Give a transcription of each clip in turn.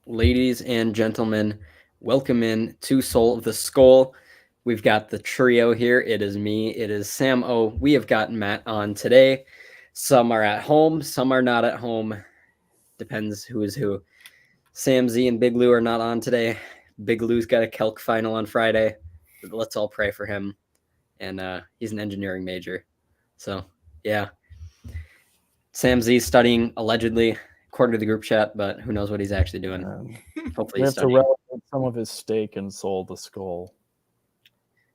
Ladies and gentlemen, welcome in to Soul of the Skull. We've got the trio here. It is me, it is Sam O. We have got Matt on today. Some are at home, some are not at home. Depends who is who. Sam Z and Big Lou are not on today. Big Lou's got a Kelk final on Friday. Let's all pray for him. And he's an engineering major. So, yeah. Sam Z's studying allegedly, according to the group chat, but who knows what he's actually doing. Hopefully We he's have to studying. relevate some of his steak and Soul the Skull.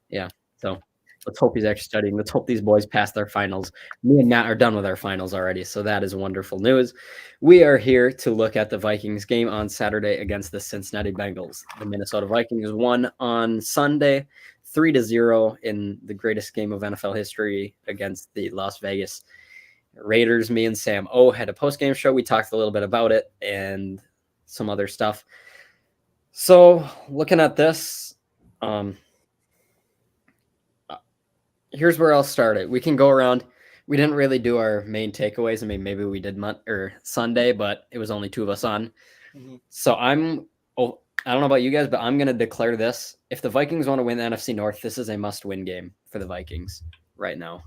Yeah. So let's hope he's actually studying. Let's hope these boys pass their finals. Me and Matt are done with our finals already. So that is wonderful news. We are here to look at the Vikings game on Saturday against the Cincinnati Bengals. The Minnesota Vikings won on Sunday 3-0 in the greatest game of NFL history against the Las Vegas Raiders. Me and Sam O had a post-game show. We talked a little bit about it and some other stuff. So looking at this, here's where I'll start it. We can go around. We didn't really do our main takeaways. I mean, maybe we did Sunday, but it was only two of us on. Mm-hmm. So I don't know about you guys, but I'm going to declare this. If the Vikings want to win the NFC North, this is a must-win game for the Vikings right now.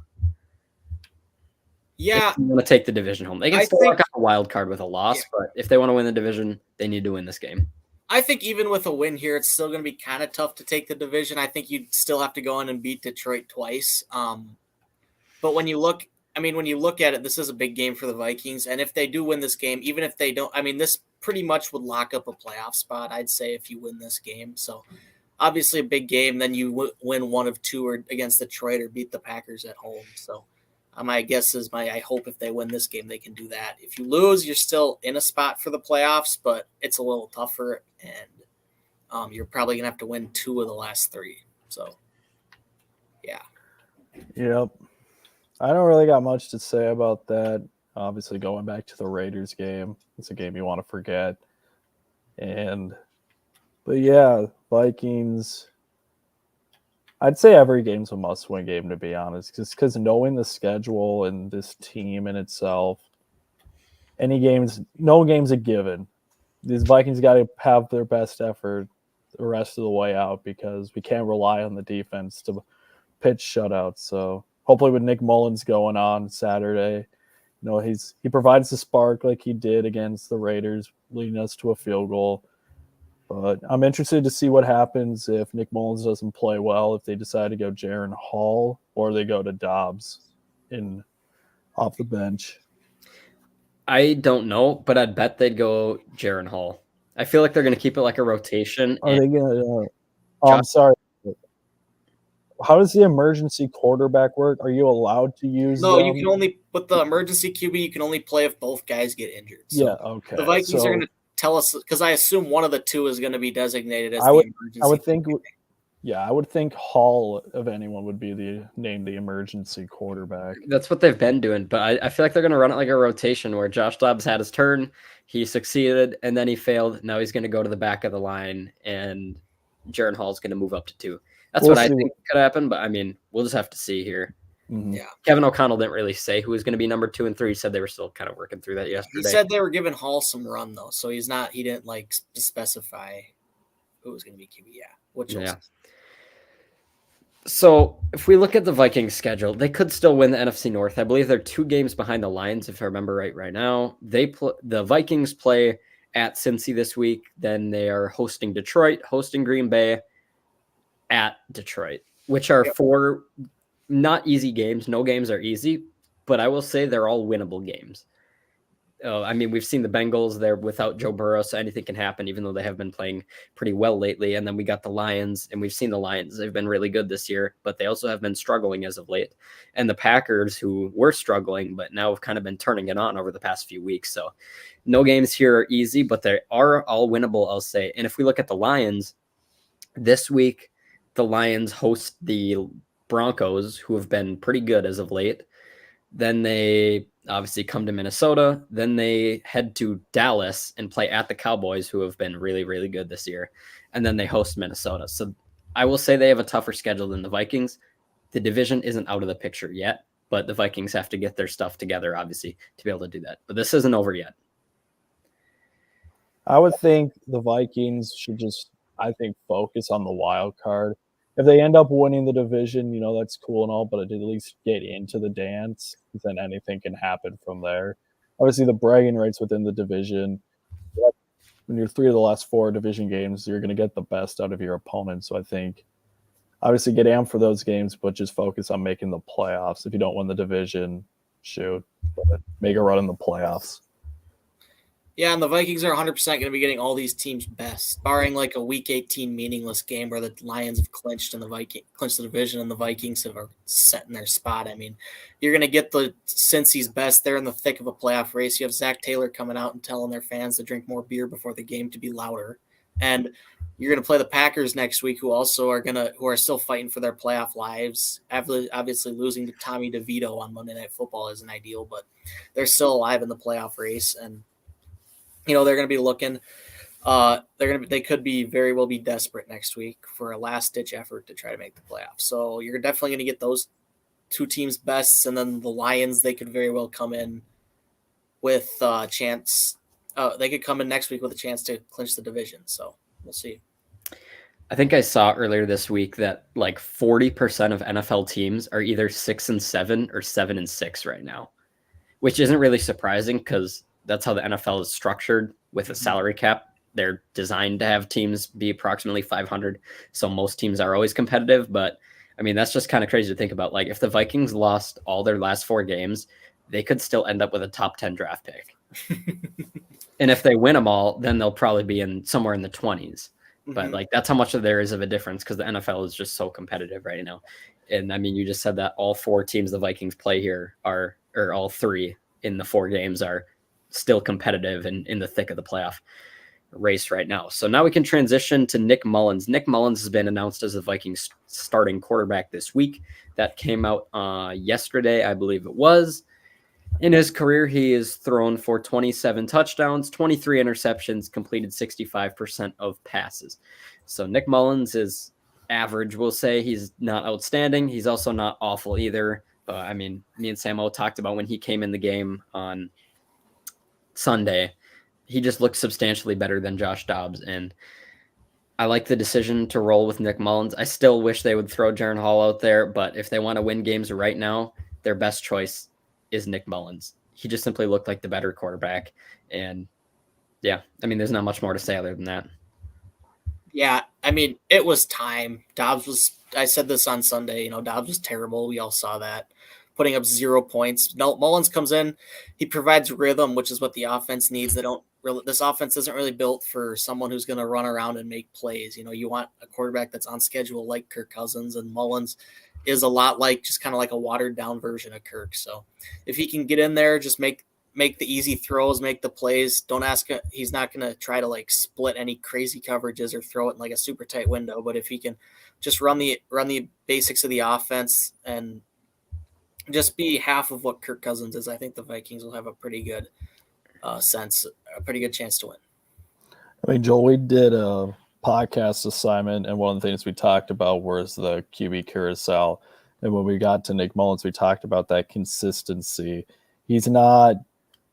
Yeah. If you want to take the division home. They can still work on a wild card with a loss, but if they want to win the division, they need to win this game. I think even with a win here, it's still going to be kind of tough to take the division. I think you'd still have to go in and beat Detroit twice. But when you look at it, this is a big game for the Vikings. And if they do win this game, even if they don't, this pretty much would lock up a playoff spot, I'd say, if you win this game. So obviously a big game. Then you win one of two or against Detroit or beat the Packers at home. So my guess is I hope if they win this game, they can do that. If you lose, you're still in a spot for the playoffs, but it's a little tougher, and you're probably going to have to win two of the last three. So, yeah. Yep. I don't really got much to say about that. Obviously, going back to the Raiders game, it's a game you want to forget. But yeah, Vikings. I'd say every game's a must-win game, to be honest, just because knowing the schedule and this team in itself, no game's a given. These Vikings got to have their best effort the rest of the way out because we can't rely on the defense to pitch shutouts. So hopefully with Nick Mullens going on Saturday, he provides the spark like he did against the Raiders, leading us to a field goal. But I'm interested to see what happens if Nick Mullens doesn't play well, if they decide to go Jaron Hall or they go to Dobbs off the bench. I don't know, but I'd bet they'd go Jaron Hall. I feel like they're going to keep it like a rotation. Are they going to I'm sorry. How does the emergency quarterback work? Are you allowed to use No, you can only – with the emergency QB, you can only play if both guys get injured. So yeah, okay. The Vikings are going to tell us, because I assume one of the two is going to be designated as the emergency. I would think Hall, of anyone, would be named the emergency quarterback. That's what they've been doing, but I feel like they're going to run it like a rotation where Josh Dobbs had his turn, he succeeded, and then he failed. Now he's going to go to the back of the line, and Jaron Hall's going to move up to 2. That's what I think could happen, but we'll just have to see here. Mm-hmm. Yeah. Kevin O'Connell didn't really say who was going to be number 2 and 3. He said they were still kind of working through that yesterday. He said they were giving Hall some run though, so he didn't specify who was going to be QB. Yeah. So if we look at the Vikings schedule, they could still win the NFC North. I believe they're 2 games behind the Lions, if I remember right now. The Vikings play at Cincy this week. Then they are hosting Detroit, hosting Green Bay, at Detroit, which are 4 not easy games. No games are easy, but I will say they're all winnable games. We've seen the Bengals there without Joe Burrow, so anything can happen, even though they have been playing pretty well lately. And then we got the Lions, and we've seen the Lions. They've been really good this year, but they also have been struggling as of late. And the Packers, who were struggling, but now have kind of been turning it on over the past few weeks. So no games here are easy, but they are all winnable, I'll say. And if we look at the Lions, this week, the Lions host the Broncos, who have been pretty good as of late. Then they obviously come to Minnesota. Then they head to Dallas and play at the Cowboys, who have been really, really good this year. And then they host Minnesota. So I will say they have a tougher schedule than the Vikings. The division isn't out of the picture yet, but the Vikings have to get their stuff together, obviously, to be able to do that. But this isn't over yet. I would think the Vikings should just, I think, focus on the wild card. If they end up winning the division, that's cool and all, but at least get into the dance, then anything can happen from there. Obviously, the bragging rights within the division, when you're 3 of the last 4 division games, you're going to get the best out of your opponent. So I think, obviously, get amped for those games, but just focus on making the playoffs. If you don't win the division, shoot, but make a run in the playoffs. Yeah, and the Vikings are 100% going to be getting all these teams' best, barring like a Week 18 meaningless game where the Lions have clinched and clinched the division, and the Vikings are set in their spot. I mean, you're going to get the Cincy's best. They're in the thick of a playoff race. You have Zach Taylor coming out and telling their fans to drink more beer before the game to be louder, and you're going to play the Packers next week, who are still fighting for their playoff lives. Obviously, losing to Tommy DeVito on Monday Night Football isn't ideal, but they're still alive in the playoff race, and they're going to be looking. They could be very well be desperate next week for a last ditch effort to try to make the playoffs. So you're definitely going to get those two teams' bests, and then the Lions. They could very well come in with a chance. They could come in next week with a chance to clinch the division. So we'll see. I think I saw earlier this week that like 40% of NFL teams are either 6-7 or 7-6 right now, which isn't really surprising because that's how the NFL is structured with a salary cap. They're designed to have teams be approximately 500. So most teams are always competitive. But I mean, that's just kind of crazy to think about. Like if the Vikings lost all their last 4 games, they could still end up with a top 10 draft pick. And if they win them all, then they'll probably be somewhere in the 20s. But like that's how much there is of a difference because the NFL is just so competitive right now. And I mean, you just said that all 4 teams the Vikings play here or all 3 in the 4 games are still competitive and in the thick of the playoff race right now. So now we can transition to Nick Mullens. Nick Mullens has been announced as the Vikings starting quarterback this week. That came out yesterday, I believe it was. In his career, he has thrown for 27 touchdowns, 23 interceptions, completed 65% of passes. So Nick Mullens is average, we'll say. He's not outstanding. He's also not awful either. I mean, me and Samo talked about when he came in the game on Sunday, he just looked substantially better than Josh Dobbs. And I like the decision to roll with Nick Mullens. I still wish they would throw Jaron Hall out there, but if they want to win games right now, their best choice is Nick Mullens. He just simply looked like the better quarterback. And yeah, I mean, there's not much more to say other than that. Yeah, I mean, it was time. I said this on Sunday, Dobbs was terrible. We all saw that. Putting up 0 points. No, Mullens comes in, he provides rhythm, which is what the offense needs. This offense isn't really built for someone who's going to run around and make plays. You want a quarterback that's on schedule like Kirk Cousins, and Mullens is a lot like just kind of like a watered down version of Kirk. So if he can get in there, just make the easy throws, make the plays. Don't ask. He's not going to try to like split any crazy coverages or throw it in like a super tight window. But if he can just run the basics of the offense and just be half of what Kirk Cousins is, I think the Vikings will have a pretty good chance to win. I mean, Joel, we did a podcast assignment, and one of the things we talked about was the QB carousel. And when we got to Nick Mullens, we talked about that consistency. He's not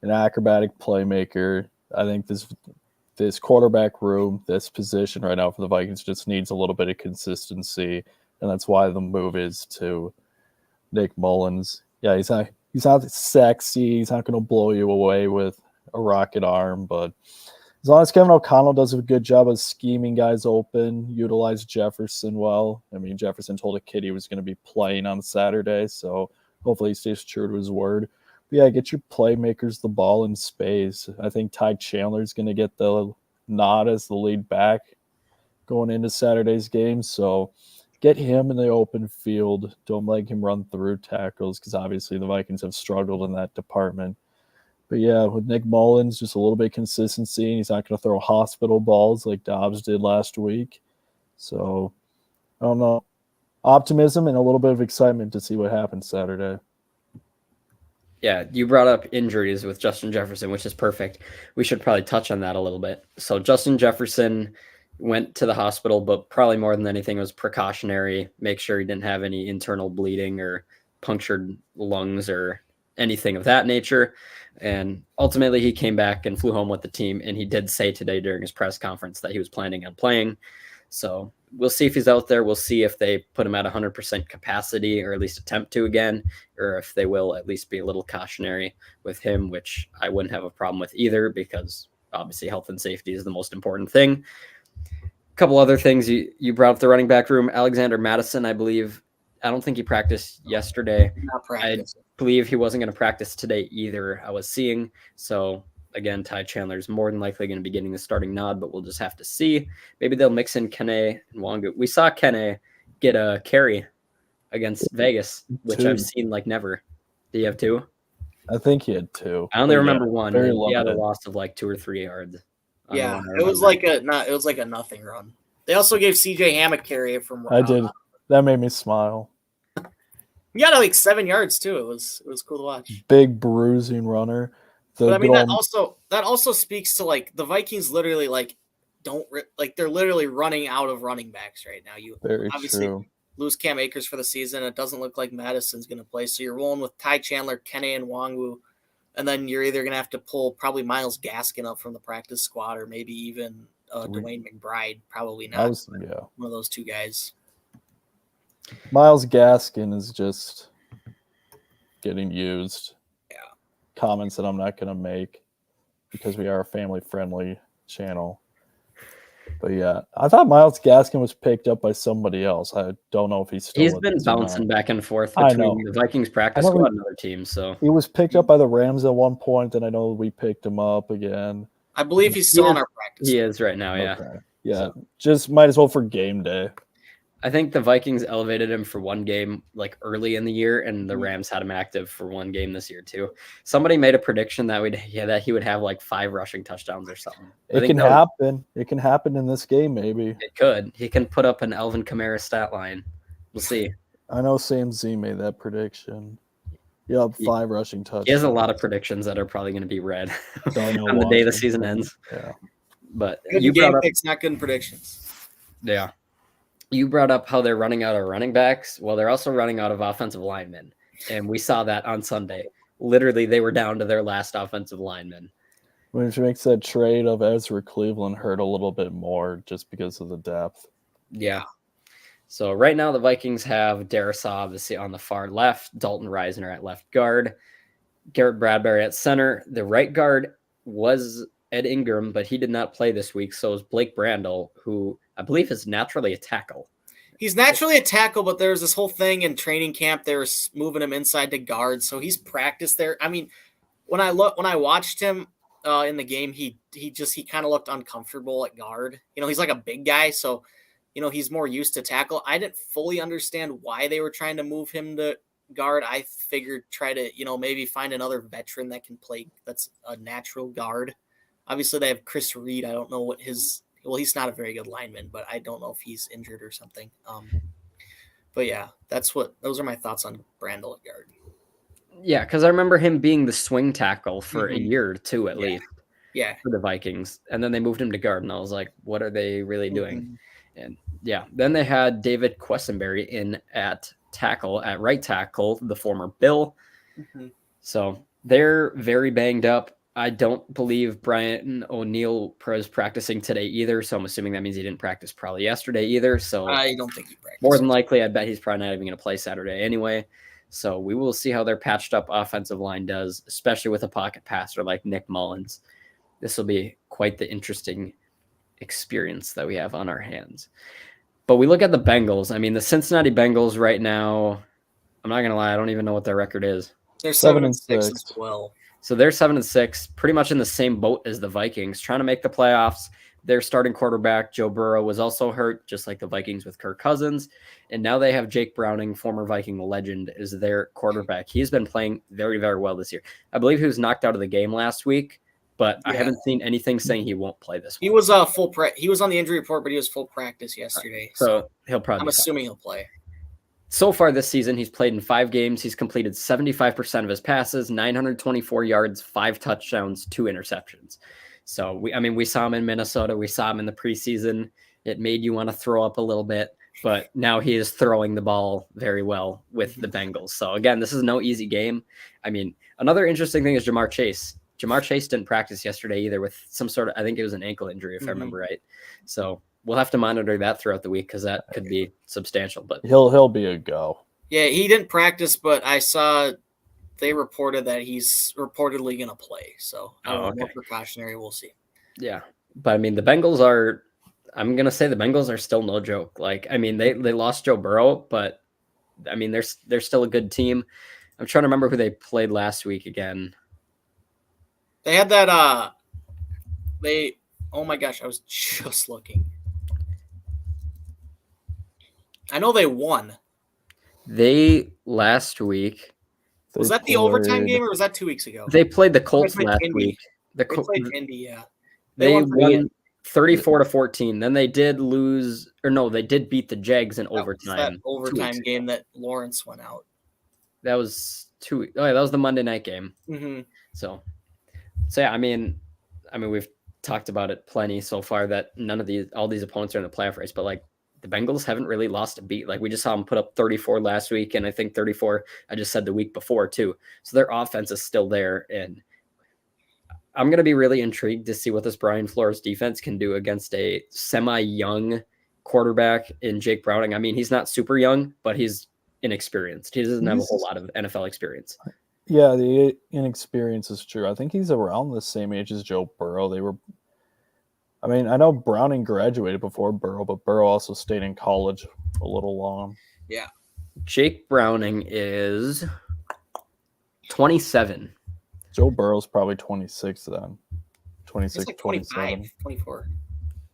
an acrobatic playmaker. I think this quarterback room, this position right now for the Vikings just needs a little bit of consistency, and that's why the move is to Nick Mullens. Yeah, he's not sexy. He's not going to blow you away with a rocket arm, but as long as Kevin O'Connell does a good job of scheming guys open, utilize Jefferson well. I mean, Jefferson told a kid he was going to be playing on Saturday, so hopefully he stays true to his word. But yeah, get your playmakers the ball in space. I think Ty Chandler is going to get the nod as the lead back going into Saturday's game, so get him in the open field. Don't let him run through tackles because obviously the Vikings have struggled in that department. But yeah, with Nick Mullens, just a little bit of consistency, and he's not going to throw hospital balls like Dobbs did last week. So, I don't know. Optimism and a little bit of excitement to see what happens Saturday. Yeah, you brought up injuries with Justin Jefferson, which is perfect. We should probably touch on that a little bit. So Justin Jefferson went to the hospital, but probably more than anything was precautionary. Make sure he didn't have any internal bleeding or punctured lungs or anything of that nature. And ultimately, he came back and flew home with the team. And he did say today during his press conference that he was planning on playing. So we'll see if he's out there. We'll see if they put him at 100% capacity, or at least attempt to again, or if they will at least be a little cautionary with him, which I wouldn't have a problem with either, because obviously health and safety is the most important thing. A couple other things. You brought up the running back room. Alexander Madison, I don't think he practiced yesterday. I believe he wasn't going to practice today either, I was seeing. So again, Ty Chandler's more than likely going to be getting the starting nod, but we'll just have to see. Maybe they'll mix in Kene and Wangu. We saw Kene get a carry against Vegas, which I've seen like never. Do you have 2? I think he had 2. I only remember one. He had a loss of like 2 or 3 yards. Yeah, it was like a nothing run. They also gave CJ Ham a carry from. I did. That made me smile. He got like 7 yards too. It was cool to watch. Big bruising runner. But I mean, that also speaks to like the Vikings literally like they're literally running out of running backs right now. You obviously lose Cam Akers for the season. It doesn't look like Madison's going to play, so you're rolling with Ty Chandler, Kene, and Wangu, and then you're either going to have to pull probably Myles Gaskin up from the practice squad, or maybe even Dwayne McBride. Probably not. One of those 2 guys. Myles Gaskin is just getting used. Yeah. Comments that I'm not going to make because we are a family-friendly channel. But yeah, I thought Myles Gaskin was picked up by somebody else. I don't know if he's still. He's been bouncing back and forth between the Vikings practice squad and other teams. So he was picked up by the Rams at one point, and I know we picked him up again. I believe he's still on our practice. He is right now. Yeah. Okay. Yeah. So, just might as well for game day. I think the Vikings elevated him for one game like early in the year, and the Rams had him active for one game this year too. Somebody made a prediction that he would have like 5 rushing touchdowns or something. It can happen. It can happen in this game, maybe. It could. He can put up an Alvin Kamara stat line. We'll see. I know Sam Z made that prediction. Yep, 5 rushing touchdowns. He has a lot of predictions that are probably going to be read on the day the season ends. Yeah. But good game picks, not good predictions. Yeah. You brought up how they're running out of running backs. Well, they're also running out of offensive linemen. And we saw that on Sunday. Literally, they were down to their last offensive lineman. Which makes that trade of Ezra Cleveland hurt a little bit more just because of the depth. Yeah. So right now the Vikings have Darrisaw obviously on the far left, Dalton Risner at left guard, Garrett Bradbury at center. The right guard was Ed Ingram, but he did not play this week. So is Blake Brandel, who I believe is naturally a tackle. He's naturally a tackle, but there's this whole thing in training camp. They were moving him inside to guard, so he's practiced there. I mean, when I watched him in the game, he kind of looked uncomfortable at guard. You know, he's like a big guy, so you know he's more used to tackle. I didn't fully understand why they were trying to move him to guard. I figured try to maybe find another veteran that can play that's a natural guard. Obviously, they have Chris Reed. I don't know what his. Well, he's not a very good lineman, but I don't know if he's injured or something. But yeah, those are my thoughts on Brandel at guard. Yeah, because I remember him being the swing tackle for a year or two at least. Yeah. For the Vikings. And then they moved him to guard, and I was like, what are they really doing? And yeah, then they had David Quessenberry in at right tackle, the former Bill. So they're very banged up. I don't believe Brian O'Neill is practicing today either, so I'm assuming that means he didn't practice probably yesterday either. So I don't think he practiced. More than likely, I bet he's probably not even going to play Saturday anyway. So we will see how their patched up offensive line does, especially with a pocket passer like Nick Mullens. This will be quite the interesting experience that we have on our hands. But we look at the Bengals. I mean, the Cincinnati Bengals right now, I'm not going to lie, I don't even know what their record is. They're 7-6 as well. So they're 7-6, pretty much in the same boat as the Vikings, trying to make the playoffs. Their starting quarterback, Joe Burrow, was also hurt, just like the Vikings with Kirk Cousins. And now they have Jake Browning, former Viking legend, as their quarterback. He's been playing very, very well this year. I believe he was knocked out of the game last week, but I haven't seen anything saying he won't play this week. He was he was on the injury report, but he was full practice yesterday. So he'll probably. I'm assuming he'll play. So far this season, he's played in 5 games. He's completed 75% of his passes, 924 yards, 5 touchdowns, 2 interceptions. So we saw him in Minnesota. We saw him in the preseason. It made you want to throw up a little bit. but now he is throwing the ball very well with the Bengals. So again, this is no easy game. I mean, another interesting thing is Jamar Chase. Jamar Chase didn't practice yesterday either with some sort of, I think it was an ankle injury, if I remember right. So we'll have to monitor that throughout the week because that could be substantial. But he'll be a go. Yeah, he didn't practice, but I saw they reported that he's reportedly going to play. So I don't know, more precautionary. We'll see. Yeah, but I mean, the Bengals are. I'm gonna say the Bengals are still no joke. Like, I mean, they lost Joe Burrow, but I mean, they're still a good team. I'm trying to remember who they played last week again. They had that. Oh my gosh, I was just looking. I know they won. They last week. Was that the overtime game or was that 2 weeks ago? They played the Colts last week. They played Indy, yeah. They won 34-14. Then they did lose, or no, they did beat the Jags in overtime. That overtime game that Lawrence went out. That was that was the Monday night game. Mm-hmm. So yeah, I mean, we've talked about it plenty so far that all these opponents are in the playoff race, but like the Bengals haven't really lost a beat. Like we just saw them put up 34 last week, and I think 34. I just said the week before too. So their offense is still there, and I'm going to be really intrigued to see what this Brian Flores defense can do against a semi-young quarterback in Jake Browning. I mean, he's not super young, but he's inexperienced. He doesn't have a whole lot of NFL experience. Yeah, the inexperience is true. I think he's around the same age as Joe Burrow. I know Browning graduated before Burrow, but Burrow also stayed in college a little long. Yeah. Jake Browning is 27. Joe Burrow's probably 26 then. 26, like 25, 24.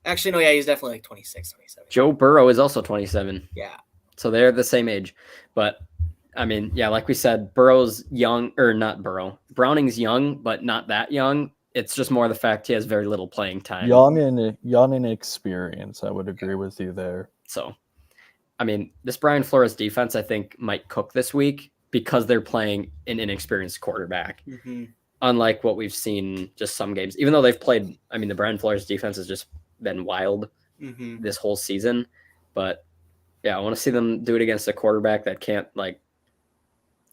Actually, no, yeah, he's definitely like 26, 27. Joe Burrow is also 27. Yeah. So they're the same age. But, I mean, yeah, like we said, Burrow's young, or not Burrow. Browning's young, but not that young. It's just more the fact he has very little playing time. Young and experience. I would agree with you there. So, I mean, this Brian Flores defense, I think, might cook this week because they're playing an inexperienced quarterback. Mm-hmm. Unlike what we've seen just some games, even though they've played, I mean, the Brian Flores defense has just been wild this whole season. But yeah, I want to see them do it against a quarterback that can't like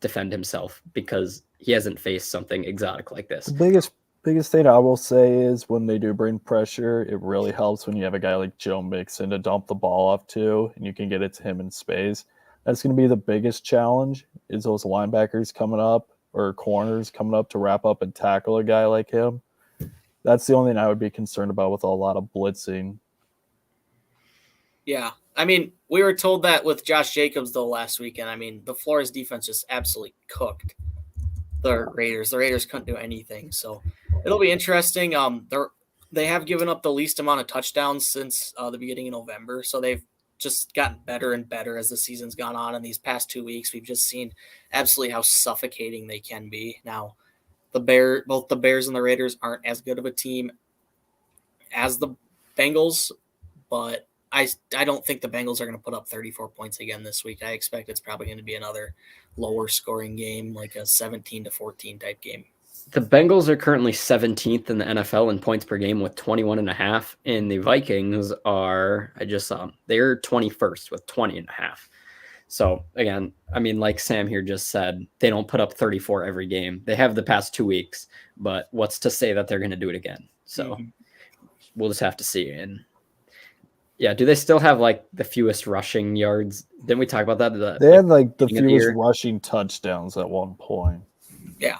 defend himself because he hasn't faced something exotic like this. The biggest thing I will say is when they do bring pressure, it really helps when you have a guy like Joe Mixon to dump the ball off to, and you can get it to him in space. That's going to be the biggest challenge is those linebackers coming up or corners coming up to wrap up and tackle a guy like him. That's the only thing I would be concerned about with a lot of blitzing. Yeah. I mean, we were told that with Josh Jacobs, though, last weekend. I mean, the Flores defense just absolutely cooked the Raiders. The Raiders couldn't do anything. So it'll be interesting. They have given up the least amount of touchdowns since the beginning of November. So they've just gotten better and better as the season's gone on. In these past 2 weeks, we've just seen absolutely how suffocating they can be. Now, both the Bears and the Raiders aren't as good of a team as the Bengals, but I don't think the Bengals are going to put up 34 points again this week. I expect it's probably going to be another lower scoring game, like a 17-14 type game. The Bengals are currently 17th in the NFL in points per game with 21.5, and the Vikings are, I just saw, they're 21st with 20.5. So again, I mean, like Sam here just said, they don't put up 34 every game. They have the past 2 weeks, but what's to say that they're going to do it again? So we'll just have to see. And yeah, do they still have like the fewest rushing yards? Didn't we talk about that? They had like the fewest rushing touchdowns at one point. Yeah.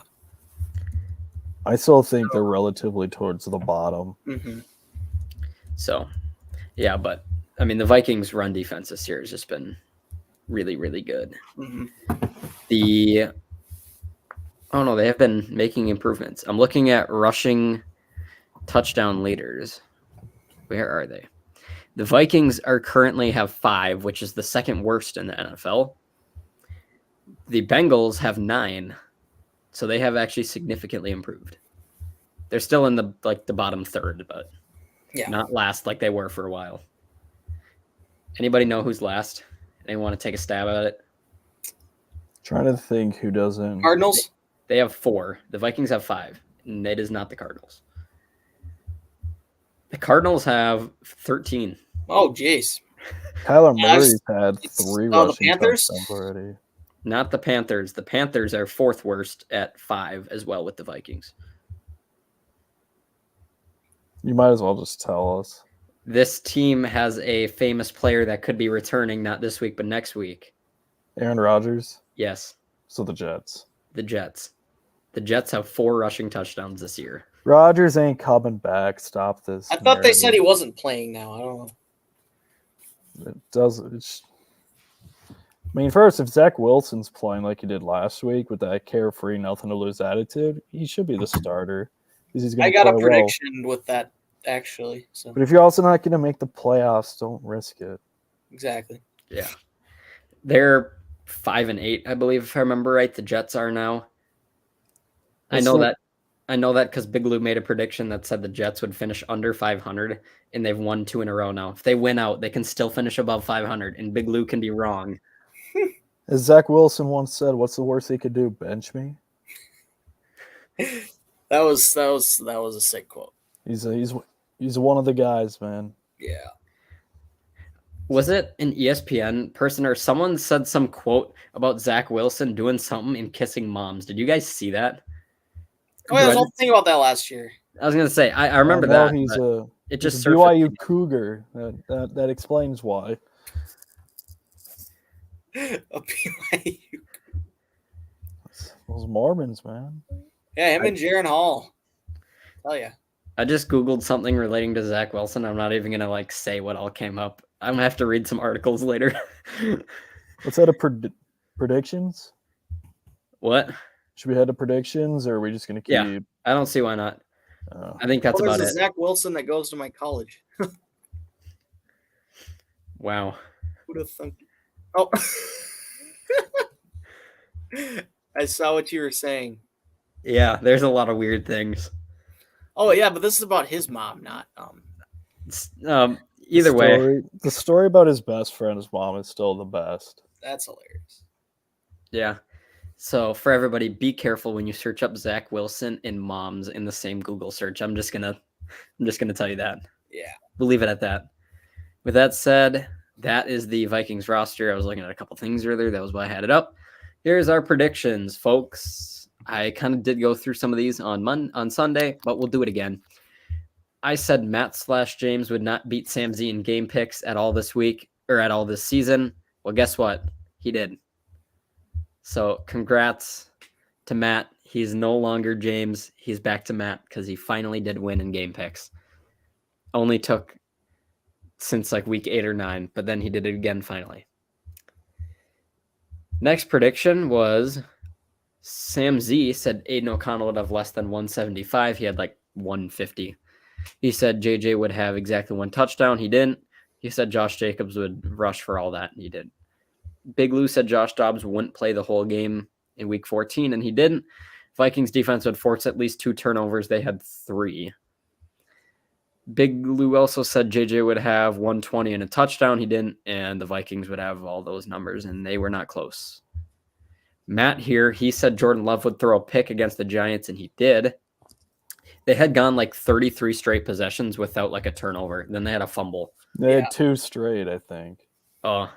I still think they're relatively towards the bottom. Mm-hmm. So, yeah, but I mean, the Vikings' run defense this year has just been really, really good. Mm-hmm. They have been making improvements. I'm looking at rushing touchdown leaders. Where are they? The Vikings currently have 5, which is the second worst in the NFL. The Bengals have 9. So they have actually significantly improved. They're still in the bottom third, but not last like they were for a while. Anybody know who's last? Anyone want to take a stab at it? Trying to think who doesn't. Cardinals? They have 4. The Vikings have 5. And it is not the Cardinals. The Cardinals have 13. Oh, jeez. Kyler Yeah, Murray's had 3 the rushing Panthers? touchdowns already. Not the Panthers. The Panthers are 4th worst at 5 as well with the Vikings. You might as well just tell us. This team has a famous player that could be returning not this week but next week. Aaron Rodgers. Yes, So the Jets. the Jets. The Jets have 4 rushing touchdowns this year. Rodgers ain't coming back. Stop this. I thought they said he wasn't playing now. I don't know. It does. I mean, first, if Zach Wilson's playing like he did last week with that carefree, nothing to lose attitude, he should be the starter. He's I got a prediction with that, actually. So But if you're also not going to make the playoffs, don't risk it. exactly. Yeah. They're 5-8, I believe, if I remember right. The Jets are now. I know that because Big Lou made a prediction that said the Jets would finish under 500, and they've won 2 in a row now. If they win out, they can still finish above 500, and Big Lou can be wrong. As Zach Wilson once said, what's the worst he could do? Bench me? That was a sick quote. He's one of the guys, man. Yeah. Was it an ESPN person or someone said some quote about Zach Wilson doing something and kissing moms? Did you guys see that? Oh, yeah, I was also thinking about that last year. I was gonna say I remember Well, that. He's It he's just a BYU Cougar. That explains why. A BYU. Those Mormons, man. Yeah, him and Jaron Hall. Hell yeah. I just Googled something relating to Zach Wilson. I'm not even gonna say what all came up. I'm gonna have to read some articles later. Let's head to predictions. What? Should we head to predictions, or are we just going to keep? Yeah, I don't see why not. I think that's about there's it. a Zach Wilson that goes to my college. Wow. Who'd have thunk? Oh. I saw what you were saying. Yeah, there's a lot of weird things. Oh yeah, but this is about his mom, not Either way, the story about his best friend's mom is still the best. That's hilarious. Yeah. So for everybody, be careful when you search up Zach Wilson and moms in the same Google search. I'm just gonna tell you that. Yeah. We'll leave it at that. With that said, that is the Vikings roster. I was looking at a couple things earlier. That was why I had it up. Here's our predictions, folks. I kind of did go through some of these on Sunday, but we'll do it again. I said Matt/James would not beat Sam Z in game picks at all this week or at all this season. Well, guess what? He did. So congrats to Matt. He's no longer James. He's back to Matt because he finally did win in game picks. Only took since like week 8 or 9, but then he did it again finally. Next prediction was Sam Z said Aiden O'Connell would have less than 175. He had like 150. He said JJ would have exactly 1 touchdown. He didn't. He said Josh Jacobs would rush for all that, and he did. Big Lou said Josh Dobbs wouldn't play the whole game in week 14, and he didn't. Vikings defense would force at least 2 turnovers. They had 3. Big Lou also said JJ would have 120 and a touchdown. He didn't, and the Vikings would have all those numbers, and they were not close. Matt here, he said Jordan Love would throw a pick against the Giants, and he did. They had gone like 33 straight possessions without like a turnover. Then they had a fumble. They had 2 straight, I think. Oh,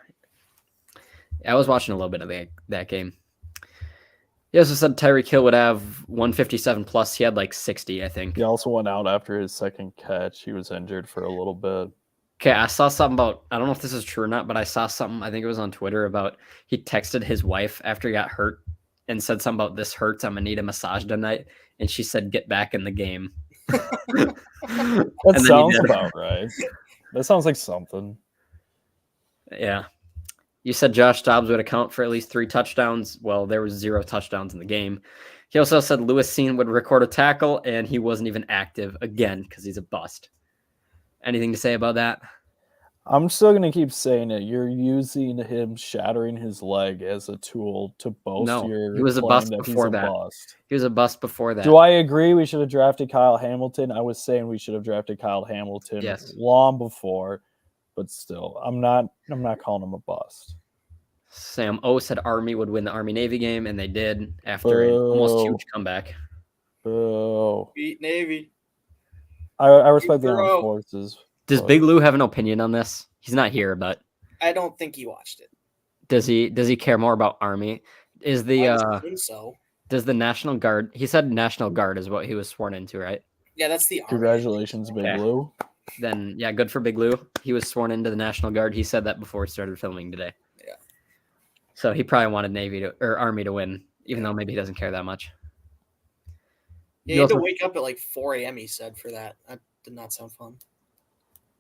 I was watching a little bit of that game. He also said Tyreek Hill would have 157 plus. He had like 60, I think. He also went out after his second catch. He was injured for a little bit. Okay, I saw something about, I don't know if this is true or not, but I saw something, I think it was on Twitter, about he texted his wife after he got hurt and said something about, "This hurts, I'm going to need a massage tonight." And she said, "Get back in the game." That sounds about right. That sounds like something. Yeah. You said Josh Dobbs would account for at least 3 touchdowns. Well, there was 0 touchdowns in the game. He also said Lewis Cine would record a tackle, and he wasn't even active again because he's a bust. Anything to say about that? I'm still going to keep saying it. You're using him shattering his leg as a tool to boast he was a bust before that. He was a bust before that. Do I agree we should have drafted Kyle Hamilton? I was saying we should have drafted Kyle Hamilton long before, but still, I'm not calling him a bust. Sam O said Army would win the Army-Navy game, and they did after an almost huge comeback. Oh, beat Navy. I respect the armed forces. Does Big Lou have an opinion on this? He's not here, but I don't think he watched it. Does he care more about Army? Is I the assume so. does the National Guard? He said National Guard is what he was sworn into, right? Yeah, that's the Army. Congratulations, Big Okay. Lou. Then yeah, good for Big Lou. He was sworn into the National Guard. He said that before he started filming today. Yeah. So he probably wanted Army to win, even though maybe he doesn't care that much. Yeah, he had to wake up at like 4 a.m. He said for that. That did not sound fun.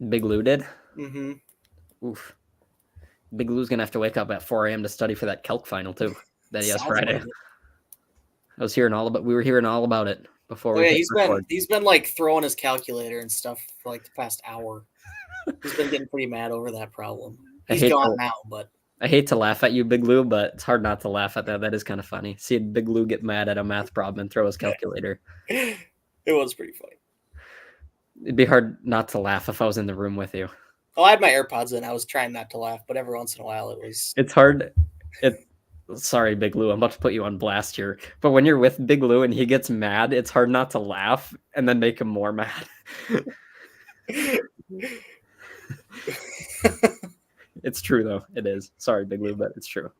Big Lou did. Mm-hmm. Oof. Big Lou's gonna have to wake up at 4 a.m. to study for that Kelk final too. That he has Friday. Like we were hearing all about it before. He's been like throwing his calculator and stuff for like the past hour. He's been getting pretty mad over that problem. He's gone now, but I hate to laugh at you, Big Lou, but it's hard not to laugh at that. That is kind of funny. See Big Lou get mad at a math problem and throw his calculator. It was pretty funny. It'd be hard not to laugh if I was in the room with you. Oh, I had my AirPods in. I was trying not to laugh, but every once in a while it was. It's hard. Sorry, Big Lou. I'm about to put you on blast here. But when you're with Big Lou and he gets mad, it's hard not to laugh and then make him more mad. It's true, though. It is. Sorry, Big Lou, but it's true.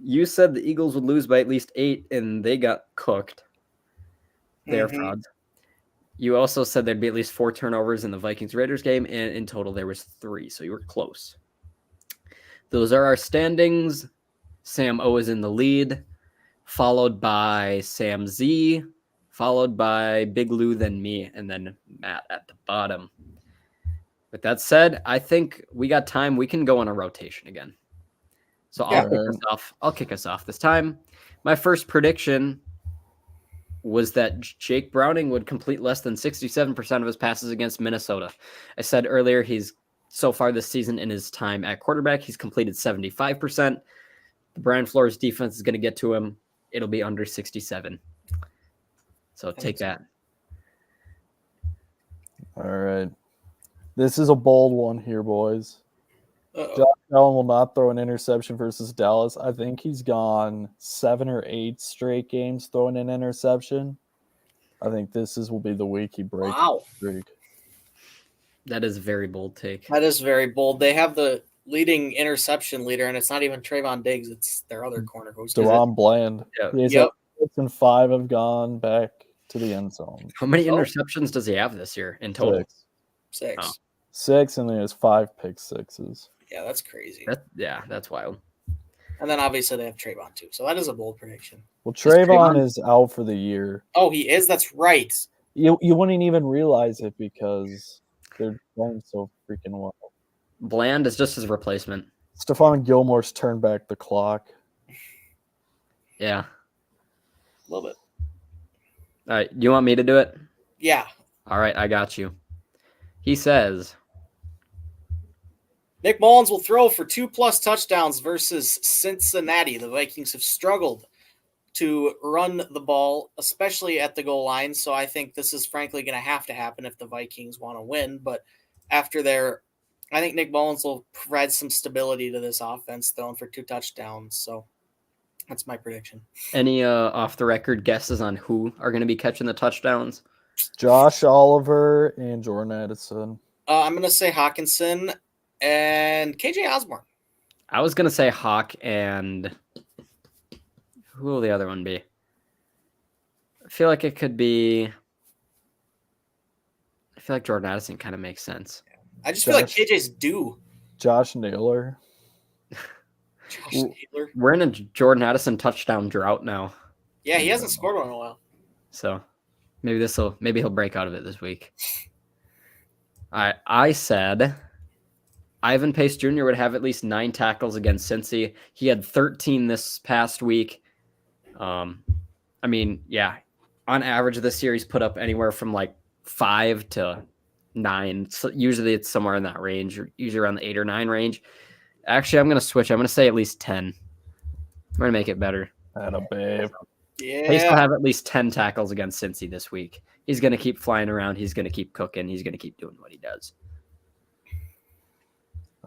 You said the Eagles would lose by at least 8, and they got cooked. They're frauds. You also said there'd be at least 4 turnovers in the Vikings-Raiders game, and in total there was 3, so you were close. Those are our standings. Sam O is in the lead, followed by Sam Z, followed by Big Lou, then me, and then Matt at the bottom. With that said, I think we got time. We can go on a rotation again. So I'll kick us off this time. My first prediction was that Jake Browning would complete less than 67% of his passes against Minnesota. I said earlier he's so far this season in his time at quarterback, he's completed 75%. The Brian Flores defense is going to get to him. It'll be under 67. So take that. All right. This is a bold one here, boys. Uh-oh. Josh Allen will not throw an interception versus Dallas. I think he's gone 7 or 8 straight games throwing an interception. I think will be the week he breaks the streak. That is a very bold take. That is very bold. They have the leading interception leader, and it's not even Trayvon Diggs. It's their other corner. Deron Bland. Yep. 6 and 5 have gone back to the end zone. How many interceptions does he have this year in total? 6. Oh. 6, and then he has 5 pick sixes. Yeah, that's crazy. That's wild. And then obviously they have Trayvon too. So that is a bold prediction. Well, Trayvon is out for the year. Oh, he is? That's right. You wouldn't even realize it because they're playing so freaking well. Bland is just his replacement. Stephon Gilmore's turned back the clock. Yeah. A little bit. All right. You want me to do it? Yeah. All right. I got you. He says, Nick Mullens will throw for 2+ touchdowns versus Cincinnati. The Vikings have struggled to run the ball, especially at the goal line. So I think this is frankly going to happen if the Vikings want to win. But I think Nick Mullens will provide some stability to this offense, throwing for 2 touchdowns. So that's my prediction. Any off-the-record guesses on who are going to be catching the touchdowns? Josh Oliver and Jordan Addison. I'm going to say Hawkinson and KJ Osborne. I was going to say Hawk and who will the other one be? I feel like it could be. I feel like Jordan Addison kind of makes sense. I just feel like KJ's due. Josh Naylor. We're in a Jordan Addison touchdown drought now. Yeah, he hasn't scored one in a while. So maybe he'll break out of it this week. I said Ivan Pace Jr. would have at least 9 tackles against Cincy. He had 13 this past week. I mean, yeah, on average this year he's put up anywhere from like 5 to 9. So usually it's somewhere in that range, or usually around the 8 or 9 range. Actually, I'm going to switch. I'm going to say at least 10. I'm going to make it better. And a babe. Yeah. Pace will have at least 10 tackles against Cincy this week. He's going to keep flying around. He's going to keep cooking. He's going to keep doing what he does.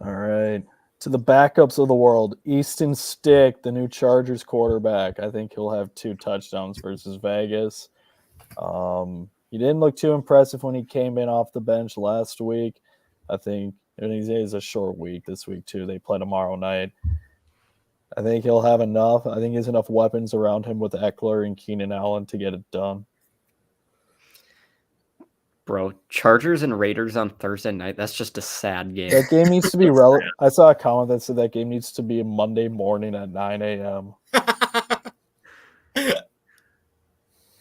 All right. To the backups of the world, Easton Stick, the new Chargers quarterback. I think he'll have 2 touchdowns versus Vegas. He didn't look too impressive when he came in off the bench last week. I think And it's a short week this week, too. They play tomorrow night. I think he'll have enough. I think he has enough weapons around him with Eckler and Keenan Allen to get it done. Bro, Chargers and Raiders on Thursday night. That's just a sad game. That game needs to be I saw a comment that said that game needs to be Monday morning at 9 a.m.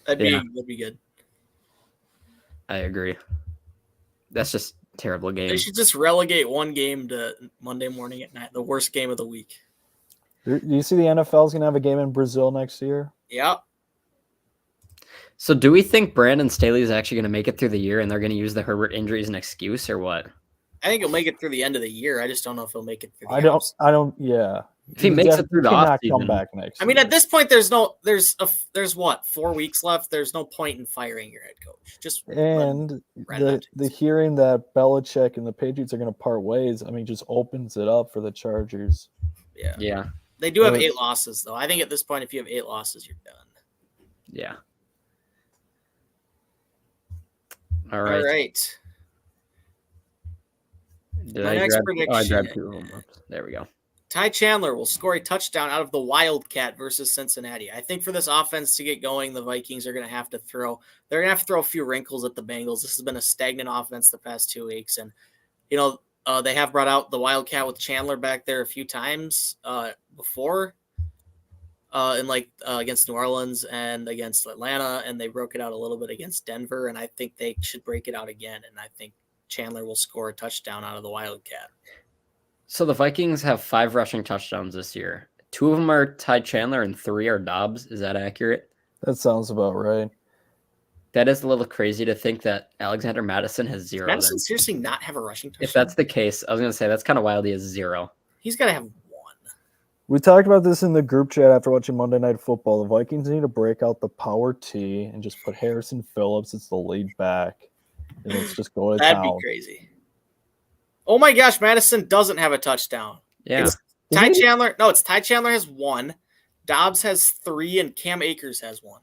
That'd be good. I agree. That's just a terrible game. They should just relegate one game to Monday morning at 9, the worst game of the week. Do you see the NFL is going to have a game in Brazil next year? Yep. So do we think Brandon Staley is actually going to make it through the year and they're going to use the Herbert injury as an excuse or what? I think he'll make it through the end of the year. I just don't know if he'll make it through the yeah. If he makes it through the offseason, come back next I mean, year. at this point, there's what, 4 weeks left? There's no point in firing your head coach. The hearing that Belichick and the Patriots are going to part ways, I mean, just opens it up for the Chargers. Yeah. They do have 8 losses, though. I think at this point, if you have 8 losses, you're done. Yeah. All right. My next prediction. I grabbed 2 home runs. There we go. Ty Chandler will score a touchdown out of the Wildcat versus Cincinnati. I think for this offense to get going, the Vikings are going to have to throw. They're going to have to throw a few wrinkles at the Bengals. This has been a stagnant offense the past 2 weeks, and they have brought out the Wildcat with Chandler back there a few times before, against New Orleans and against Atlanta, and they broke it out a little bit against Denver, and I think they should break it out again, and I think Chandler will score a touchdown out of the Wildcat. So the Vikings have 5 rushing touchdowns this year. 2 of them are Ty Chandler and 3 are Dobbs. Is that accurate? That sounds about right. That is a little crazy to think that Alexander Madison has 0. Does Madison seriously not have a rushing touchdown? If that's the case, I was going to say that's kind of wild. He has 0. He's got to have 1. We talked about this in the group chat after watching Monday Night Football. The Vikings need to break out the power T and just put Harrison Phillips as the lead back. And let's just go to town. That'd be crazy. Oh my gosh, Madison doesn't have a touchdown. Yeah. It's Ty Chandler has 1. Dobbs has 3, and Cam Akers has 1.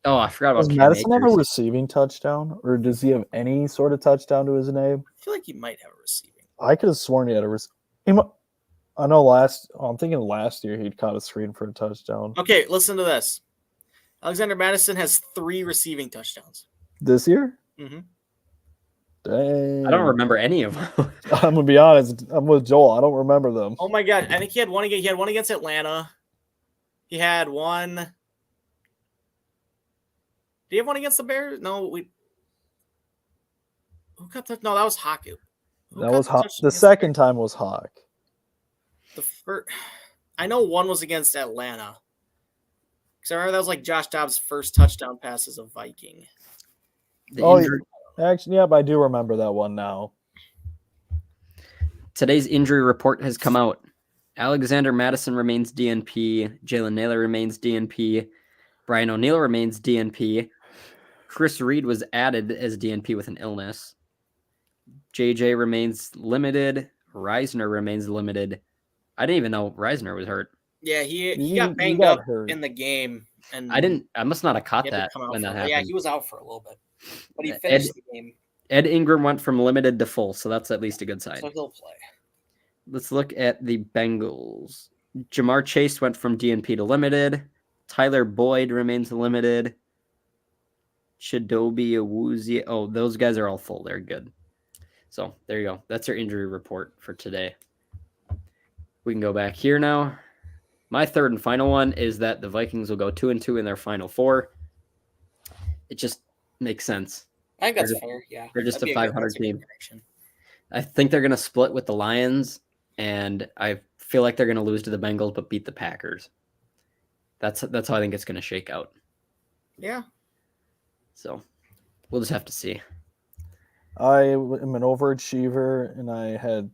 Oh, I forgot about Does Madison have a receiving touchdown, or does he have any sort of touchdown to his name? I feel like he might have a receiving. I could have sworn he had a receiving. I know I'm thinking last year he'd caught a screen for a touchdown. Okay, listen to this. Alexander Madison has 3 receiving touchdowns. This year? Mm-hmm. Dang. I don't remember any of them. I'm going to be honest. I'm with Joel. I don't remember them. Oh my God. I think he had one against Atlanta. He had one. Did he have one against the Bears? No, who got that? No, that was Haku. That was Hawk. The second time was Hawk. I know one was against Atlanta. Because I remember that was like Josh Dobbs' first touchdown pass as a Viking. Actually, yeah, but I do remember that one now. Today's injury report has come out. Alexander Madison remains DNP. Jalen Naylor remains DNP. Brian O'Neill remains DNP. Chris Reed was added as DNP with an illness. JJ remains limited. Reisner remains limited. I didn't even know Reisner was hurt. Yeah, he got banged up in the game. And I must not have caught that when that happened. Yeah, he was out for a little bit. But he finished the game. Ed Ingram went from limited to full, so that's at least a good sign. So he'll play. Let's look at the Bengals. Jamar Chase went from DNP to limited. Tyler Boyd remains limited. Chidobe Awuzie. Oh, those guys are all full. They're good. So there you go. That's your injury report for today. We can go back here now. My third and final one is that the Vikings will go 2-2 in their final 4. It just makes sense. I think that's fair. Yeah, they're just a 500 team. I think they're going to split with the Lions, and I feel like they're going to lose to the Bengals but beat the Packers. That's how I think it's going to shake out. Yeah. So we'll just have to see. I am an overachiever, and I had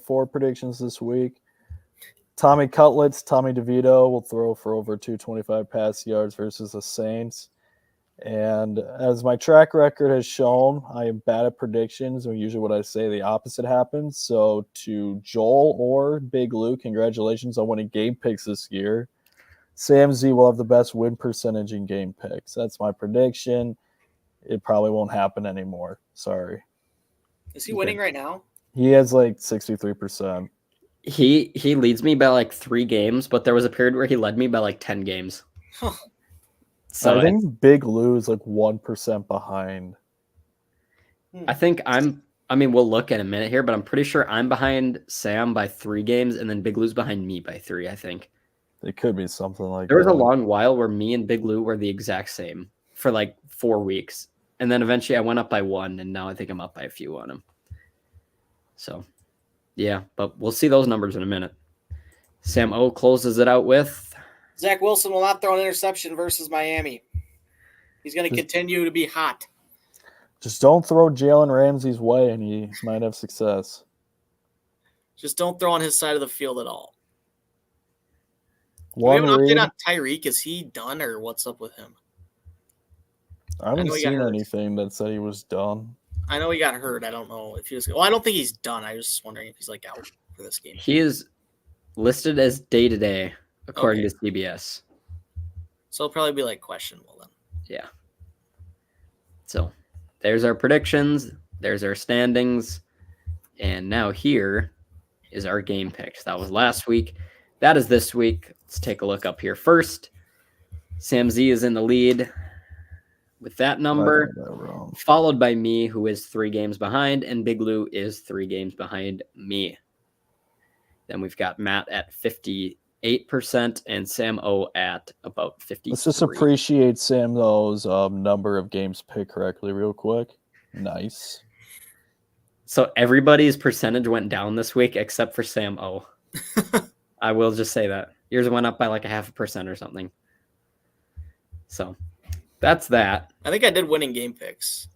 4 predictions this week. Tommy Cutlets, Tommy DeVito will throw for over 225 pass yards versus the Saints. And as my track record has shown, I am bad at predictions, and usually what I say, the opposite happens. So to Joel or Big Lou, congratulations on winning game picks this year. Sam Z will have the best win percentage in game picks. That's my prediction. It probably won't happen anymore. Sorry. Is he winning right now? He has like 63%. He leads me by like 3 games, but there was a period where he led me by like 10 games. Huh. So I think Big Lou is like 1% behind. I think I mean, we'll look in a minute here, but I'm pretty sure I'm behind Sam by 3 games, and then Big Lou's behind me by 3, I think. It could be something like There was that. a long while where me and Big Lou were the exact same for like 4 weeks. And then eventually I went up by 1, and now I think I'm up by a few on him. So, yeah, but we'll see those numbers in a minute. Sam O closes it out with Zach Wilson will not throw an interception versus Miami. He's going to continue to be hot. Just don't throw Jalen Ramsey's way, and he might have success. Just don't throw on his side of the field at all. Do we One have an read. update on Tyreek? Is he done, or what's up with him? I haven't know he got seen hurt. anything that said he was done. I know he got hurt. I don't know if he was. Well, I don't think he's done. I was just wondering if he's like out for this game. he is listed as day-to-day, according to CBS. So it'll probably be like questionable then. Yeah. So there's our predictions. There's our standings. And now here is our game picks. That was last week. That is this week. Let's take a look up here first. Sam Z is in the lead with that number, followed by me, who is 3 games behind, and Big Lou is 3 games behind me. Then we've got Matt at 58% and Sam O at about 50. Let's just appreciate Sam O's number of games picked correctly real quick. Nice. So everybody's percentage went down this week except for Sam O. I will just say that. Yours went up by like 0.5% or something. So that's that. I think I did winning game picks.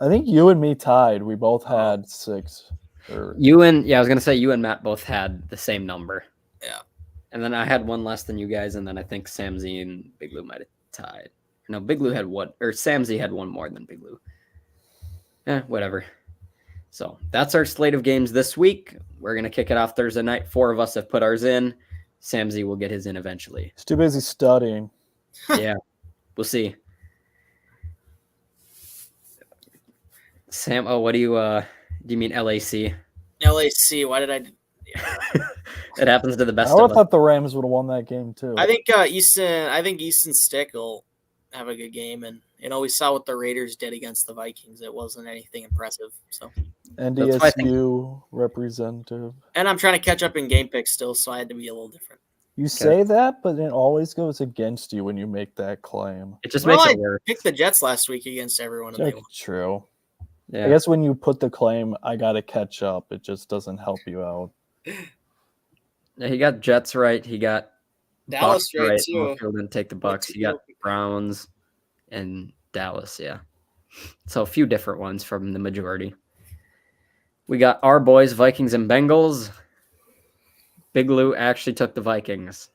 I think you and me tied. We both had 6. I was gonna say you and Matt both had the same number. Yeah. And then I had one less than you guys, and then I think Sam Z and Big Lou might have tied. No, Big Lou had one, or Sam Z had one more than Big Lou. Whatever. So that's our slate of games this week. We're gonna kick it off Thursday night. 4 of us have put ours in. Sam Z will get his in eventually. He's too busy studying. Yeah, we'll see. Sam, what do you mean LAC? LAC. Why did I? Yeah. It happens to the best I would of have thought the Rams would have won that game too. I think Easton Stick will have a good game, and we saw what the Raiders did against the Vikings. It wasn't anything impressive. So NDSU representative. And I'm trying to catch up in game picks still, so I had to be a little different. You say that, but it always goes against you when you make that claim. It just makes it I worse. picked the Jets last week against everyone. And True. Yeah. I guess when you put the claim, I got to catch up. It just doesn't help you out. Yeah, he got Jets right. He got Dallas Bucks right too. too. Didn't take the Bucks. He got Browns and Dallas. Yeah. So a few different ones from the majority. We got our boys, Vikings and Bengals. Big Lou actually took the Vikings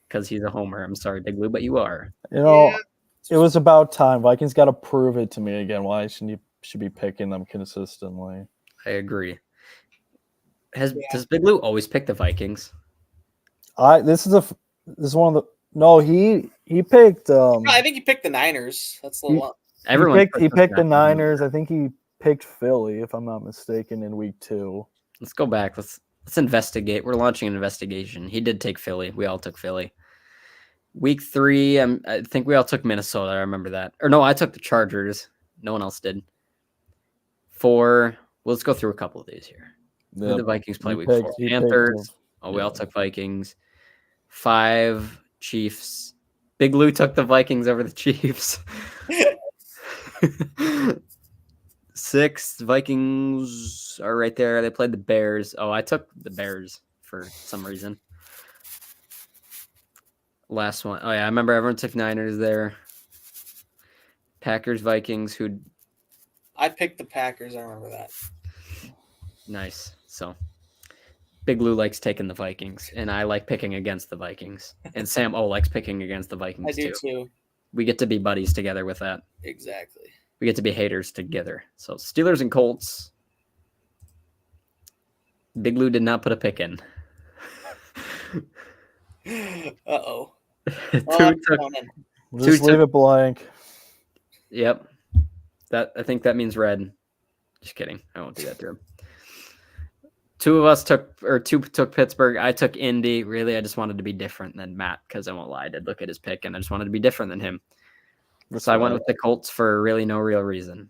because he's a homer. I'm sorry, Big Lou, but you are. It was about time. Vikings got to prove it to me again. Why I should be picking them consistently. I agree. Does Big Lou always pick the Vikings? This is one of the no. He picked. I think he picked the Niners. That's the one. He picked the Niners. I think he picked Philly, if I'm not mistaken, in week 2. Let's go back. Let's investigate. We're launching an investigation. He did take Philly. We all took Philly. Week 3, I think we all took Minnesota. I remember that. Or no, I took the Chargers. No one else did. 4. Well, let's go through a couple of these here. Who did the Vikings play week 4? Panthers. We all took Vikings. 5, Chiefs. Big Lou took the Vikings over the Chiefs. 6, Vikings are right there. They played the Bears. Oh, I took the Bears for some reason. Last one. Oh, yeah, I remember everyone took Niners there. Packers, Vikings, I picked the Packers. I remember that. Nice. So, Big Lou likes taking the Vikings, and I like picking against the Vikings. And Sam O likes picking against the Vikings, I do too. We get to be buddies together with that. Exactly. We get to be haters together. So, Steelers and Colts. Big Lou did not put a pick in. Uh-oh. Just leave it blank. Yep. I think that means red. Just kidding. I won't do that to him. Two took Pittsburgh. I took Indy. Really, I just wanted to be different than Matt because I won't lie. I did look at his pick and I just wanted to be different than him. So I went with the Colts for really no real reason.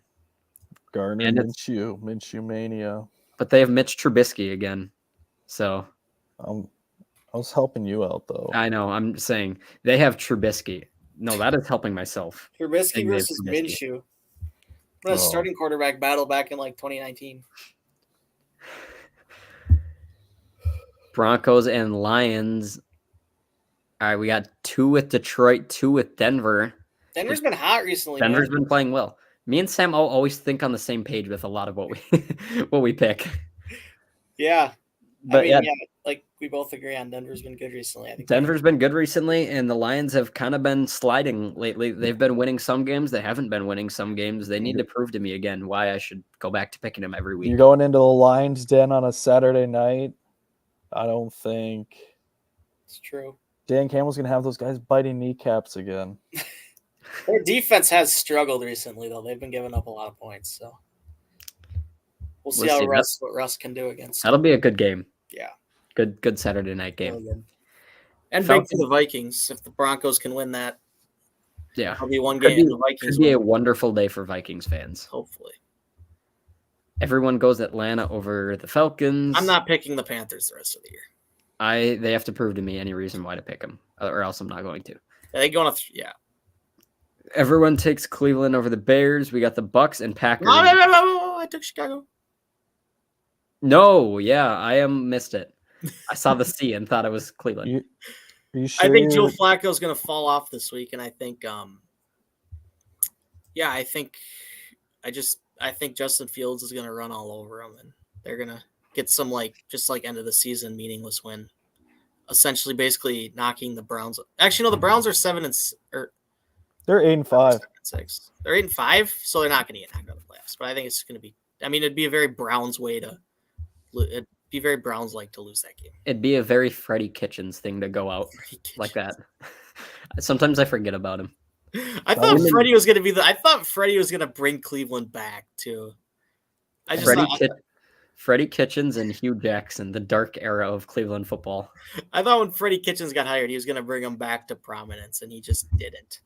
Gardner Minshew mania. But they have Mitch Trubisky again. So I was helping you out though. I know. I'm saying they have Trubisky. No, that is helping myself. Trubisky versus Minshew. A starting quarterback battle back in like 2019. Broncos and Lions. All right, we got 2 with Detroit, 2 with Denver. Denver's been hot recently. Denver's been playing well. Me and Sam always think on the same page with a lot of what we pick. Yeah. But like we both agree on Denver's been good recently. I think Denver's been good recently, and the Lions have kind of been sliding lately. They've been winning some games. They haven't been winning some games. They need to prove to me again why I should go back to picking them every week. You're going into the Lions den on a Saturday night. I don't think it's true. Dan Campbell's going to have those guys biting kneecaps again. Their defense has struggled recently, though. They've been giving up a lot of points. So we'll see what Russ can do against. That'll be a good game. Yeah. Good Saturday night game. Really and big for the Vikings if the Broncos can win that. Yeah. It'll be one game. The Vikings could be a wonderful day for Vikings fans. Hopefully. Everyone goes Atlanta over the Falcons. I'm not picking the Panthers the rest of the year. They have to prove to me any reason why to pick them, or else I'm not going to. They go on yeah. Everyone takes Cleveland over the Bears. We got the Bucks and Packers. I took Chicago. No, yeah, I missed it. I saw the C and thought it was Cleveland. You sure? I think Joe Flacco's going to fall off this week, and I think, I think Justin Fields is going to run all over them, and they're going to get some just end of the season meaningless win, essentially basically knocking the Browns. Actually, no, the Browns are 7-6. They're 8-5. They're 8-5, so they're not going to get knocked out of the playoffs. But I think it's going to be. I mean, it'd be a very Browns way to. It'd be very Browns-like to lose that game. It'd be a very Freddie Kitchens thing to go out like that. Sometimes I forget about him. I thought Freddie was going to bring Cleveland back too. Freddie Kitchens and Hugh Jackson, the dark era of Cleveland football. I thought when Freddie Kitchens got hired, he was going to bring him back to prominence, and he just didn't.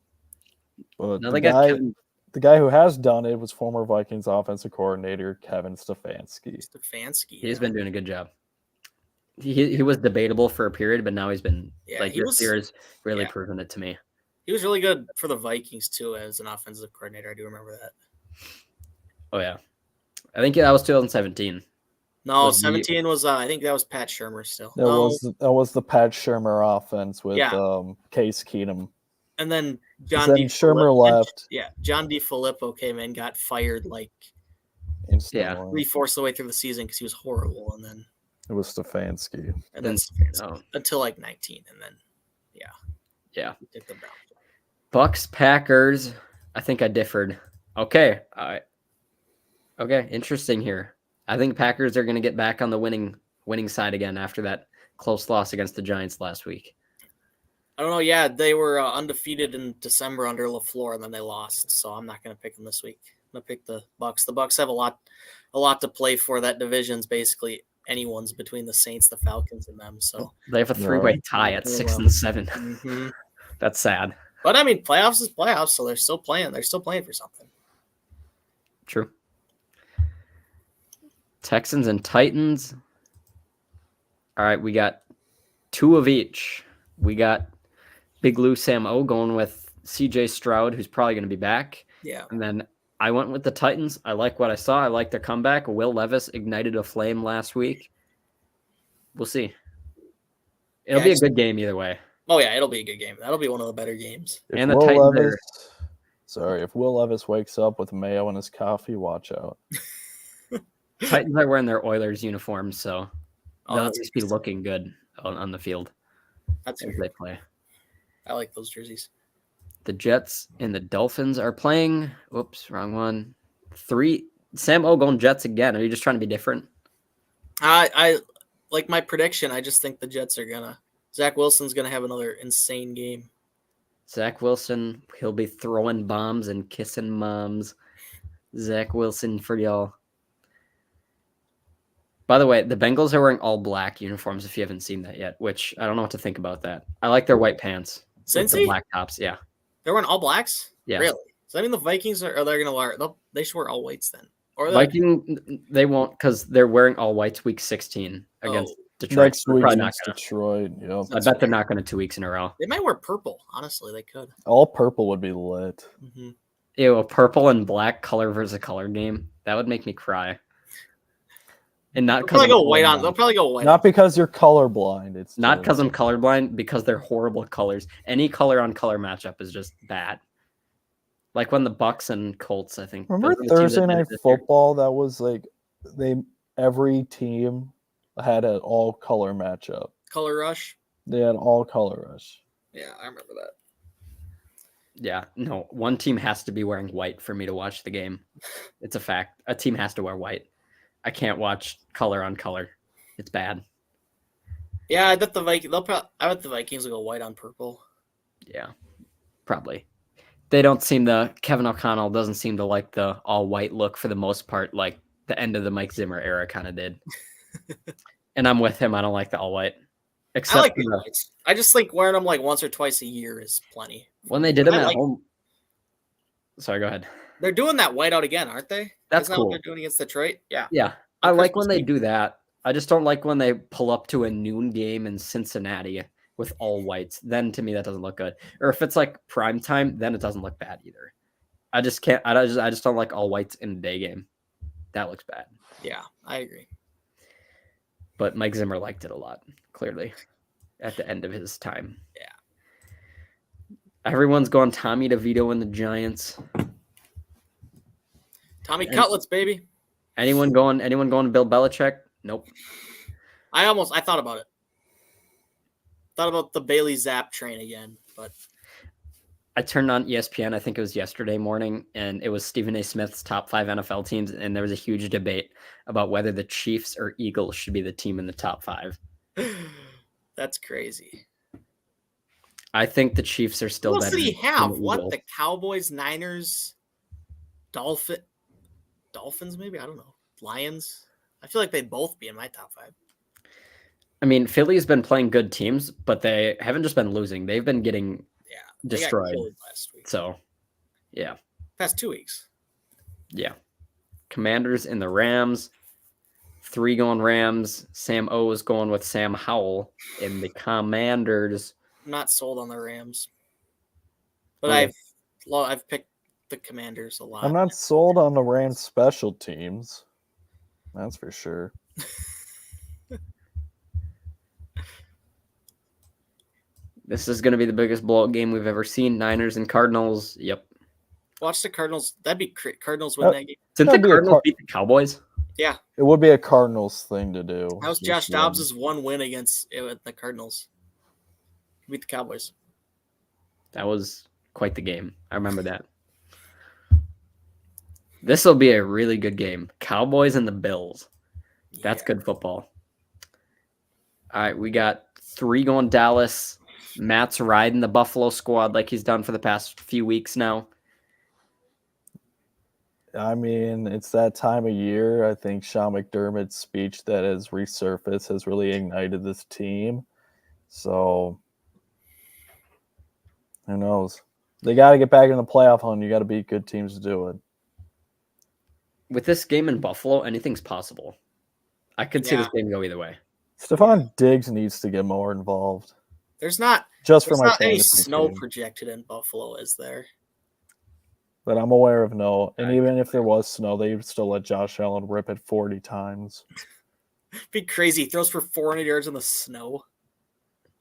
But the guy who has done it was former Vikings offensive coordinator Kevin Stefanski. He's been doing a good job. He was debatable for a period, but now he's been this year has really proven it to me. He was really good for the Vikings too as an offensive coordinator. I do remember that. Oh yeah, I think that was 2017. No, 17 was I think that was Pat Shurmur still. That was the Pat Shurmur offense with Case Keenum. And then Shurmur left. John DeFilippo came in, got fired instantly. 3/4 the way through the season because he was horrible, and then it was Stefanski. And then Stefanski until 19, and then Bucks Packers. I think I differed. Okay, interesting here. I think Packers are going to get back on the winning side again after that close loss against the Giants last week. I don't know. Yeah, they were undefeated in December under LaFleur, and then they lost. So I'm not going to pick them this week. I'm going to pick the Bucks. The Bucks have a lot to play for. That division's basically anyone's between the Saints, the Falcons, and them. So they have a 3-way tie at 6 and 7. Mm-hmm. That's sad. But I mean, playoffs is playoffs, so they're still playing. They're still playing for something. True. Texans and Titans. All right, we got 2 of each. We got Big Lou Sam O going with CJ Stroud, who's probably going to be back. Yeah. And then I went with the Titans. I like what I saw. I like their comeback. Will Levis ignited a flame last week. We'll see. It'll be a good game either way. Oh, yeah, it'll be a good game. That'll be one of the better games. If Will Levis wakes up with mayo in his coffee, watch out. Titans are wearing their Oilers uniforms, so they'll just be looking good on the field. That's as they play. I like those jerseys. The Jets and the Dolphins are playing. Oops, wrong one. 3. Sam O going Jets again. Are you just trying to be different? I like my prediction. I just think the Jets are gonna. Zach Wilson's gonna have another insane game. Zach Wilson, he'll be throwing bombs and kissing moms. Zach Wilson for y'all. By the way, the Bengals are wearing all black uniforms if you haven't seen that yet, which I don't know what to think about that. I like their white pants with the Cincy? black tops. Yeah. They're wearing all blacks? Yeah. Really? Does that mean the Vikings are they going to wear? They should wear all whites then. Or They won't because they're wearing all whites week 16 against Detroit. Next week against Detroit. Yep. I bet they're not going to 2 weeks in a row. They might wear purple. Honestly, they could. All purple would be lit. Mm-hmm. Ew, a purple and black color versus color game. That would make me cry. And not because they'll probably go white. Not because you're colorblind. It's not because I'm colorblind, because they're horrible colors. Any color on color matchup is just bad. Like when the Bucks and Colts, I think. Remember Thursday Night Football? That was like every team had an all color matchup. Color rush. They had all color rush. Yeah, I remember that. Yeah, no, one team has to be wearing white for me to watch the game. It's a fact. A team has to wear white. I can't watch color on color. It's bad. Yeah, I bet the Vikings will go white on purple. Yeah, probably. They don't seem to. Kevin O'Connell doesn't seem to like the all white look for the most part, like the end of the Mike Zimmer era kind of did. And I'm with him. I don't like the all white. Except I like the whites. I just think wearing them like once or twice a year is plenty. When they did them at home. Sorry, go ahead. They're doing that whiteout again, aren't they? That's Isn't cool. That what they're doing against Detroit? Yeah. Yeah. I like when they do that. I just don't like when they pull up to a noon game in Cincinnati with all whites. Then to me that doesn't look good. Or if it's like prime time, then it doesn't look bad either. I just can't. I just don't like all whites in a day game. That looks bad. Yeah, I agree. But Mike Zimmer liked it a lot, clearly, at the end of his time. Yeah. Everyone's going Tommy DeVito and the Giants. Tommy Cutlets, baby. Anyone going to Bill Belichick? Nope. I thought about it. Thought about the Bailey Zapp train again, but I turned on ESPN, I think it was yesterday morning, and it was Stephen A. Smith's top 5 NFL teams, and there was a huge debate about whether the Chiefs or Eagles should be the team in the top 5. That's crazy. I think the Chiefs are still better. What else did he have? What? Eagles. The Cowboys, Niners, Dolphins, maybe? I don't know. Lions? I feel like they'd both be in my top 5. I mean, Philly's been playing good teams, but they haven't just been losing. They've been getting destroyed. Last week. So, yeah. Past 2 weeks. Yeah. Commanders and the Rams. 3 going Rams. Sam O is going with Sam Howell in the Commanders. I'm not sold on the Rams. But I've picked the Commanders a lot. I'm not sold on the Rams special teams. That's for sure. This is going to be the biggest blowout game we've ever seen. Niners and Cardinals. Yep. Watch the Cardinals. That'd be Cardinals win that game. Didn't the Cardinals beat the Cowboys? Yeah. It would be a Cardinals thing to do. That was Josh Dobbs' one win against the Cardinals. Beat the Cowboys. That was quite the game. I remember that. This will be a really good game. Cowboys and the Bills. That's good football. All right, we got 3 going Dallas. Matt's riding the Buffalo squad like he's done for the past few weeks now. I mean, it's that time of year. I think Sean McDermott's speech that has resurfaced has really ignited this team. So, who knows? They got to get back in the playoff hunt. You got to beat good teams to do it. With this game in Buffalo, anything's possible. I could see this game go either way. Stephon Diggs needs to get more involved. There's not any snow projected in Buffalo, is there? But I'm aware of no. And even if there was snow, they would still let Josh Allen rip it 40 times. Be crazy. He throws for 400 yards in the snow.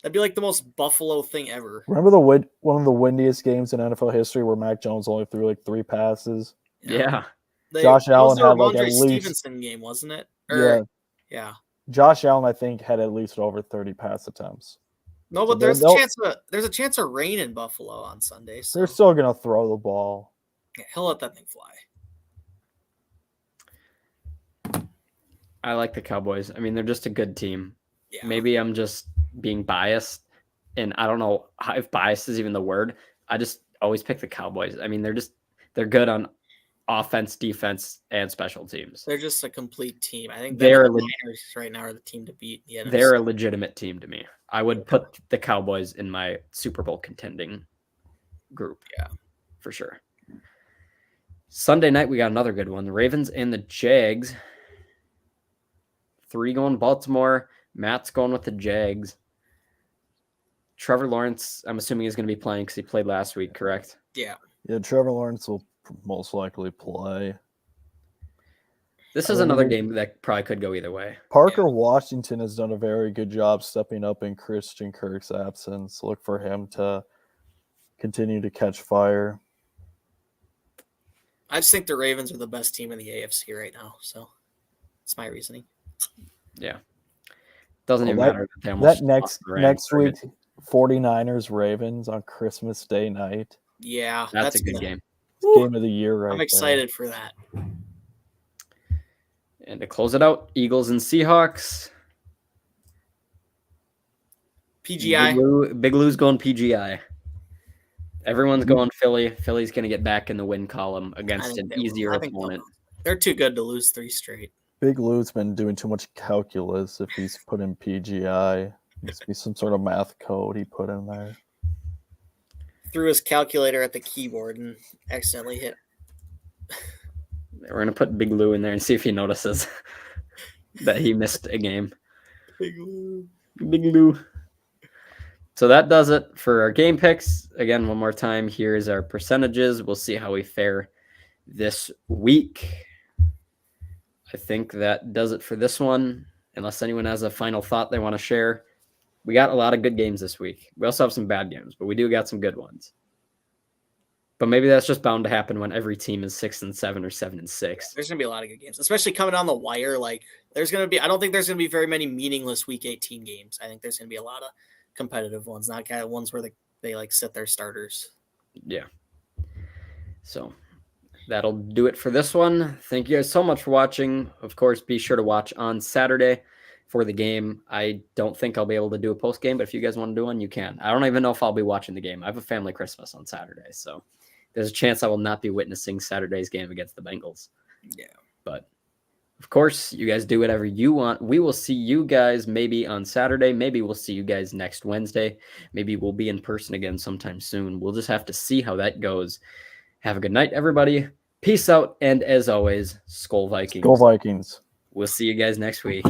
That'd be like the most Buffalo thing ever. Remember one of the windiest games in NFL history where Mac Jones only threw like 3 passes? Yeah. Josh Allen had like at least Stevenson game, wasn't it? Yeah. Josh Allen, I think, had at least over 30 pass attempts. No, but there's a chance of rain in Buffalo on Sunday. So. They're still gonna throw the ball. Yeah, he'll let that thing fly. I like the Cowboys. I mean, they're just a good team. Yeah. Maybe I'm just being biased, and I don't know if bias is even the word. I just always pick the Cowboys. I mean, they're good on offense, defense, and special teams. They're just a complete team. I think the Niners right now are the team to beat the NFC. They're a legitimate team to me. I would put the Cowboys in my Super Bowl contending group. Yeah, for sure. Sunday night, we got another good one. The Ravens and the Jags. 3 going Baltimore. Matt's going with the Jags. Trevor Lawrence, I'm assuming he's going to be playing because he played last week, correct? Yeah. Yeah, Trevor Lawrence will most likely play. This is another game that probably could go either way. Parker Washington has done a very good job stepping up in Christian Kirk's absence. Look for him to continue to catch fire. I just think the Ravens are the best team in the AFC right now. So that's my reasoning. Yeah. Doesn't even matter that they almost next week, 49ers Ravens on Christmas Day night. Yeah. That's a good game. Game of the year right I'm excited for that. And to close it out, Eagles and Seahawks. PGI. Big Lou's going PGI. Everyone's going Philly. Philly's going to get back in the win column against an easier opponent. They're too good to lose 3 straight. Big Lou's been doing too much calculus if he's put in PGI. Must be some sort of math code he put in there. Threw his calculator at the keyboard and accidentally hit. We're going to put Big Lou in there and see if he notices that he missed a game. Big Lou. Big Lou. So that does it for our game picks. Again, one more time, here's our percentages. We'll see how we fare this week. I think that does it for this one. Unless anyone has a final thought they want to share. We got a lot of good games this week. We also have some bad games, but we do got some good ones. But maybe that's just bound to happen when every team is 6-7 or 7-6. There's gonna be a lot of good games, especially coming down the wire. Like there's gonna be. I don't think there's gonna be very many meaningless Week 18 games. I think there's gonna be a lot of competitive ones, not kind of ones where they like sit their starters. Yeah. So that'll do it for this one. Thank you guys so much for watching. Of course, be sure to watch on Saturday for the game. I don't think I'll be able to do a post game, but if you guys want to do one, you can. I don't even know if I'll be watching the game. I have a family Christmas on Saturday, so there's a chance I will not be witnessing Saturday's game against the Bengals. Yeah. But of course, you guys do whatever you want. We will see you guys maybe on Saturday. Maybe we'll see you guys next Wednesday. Maybe we'll be in person again sometime soon. We'll just have to see how that goes. Have a good night, everybody. Peace out. And as always, SKOL Vikings. SKOL Vikings. We'll see you guys next week.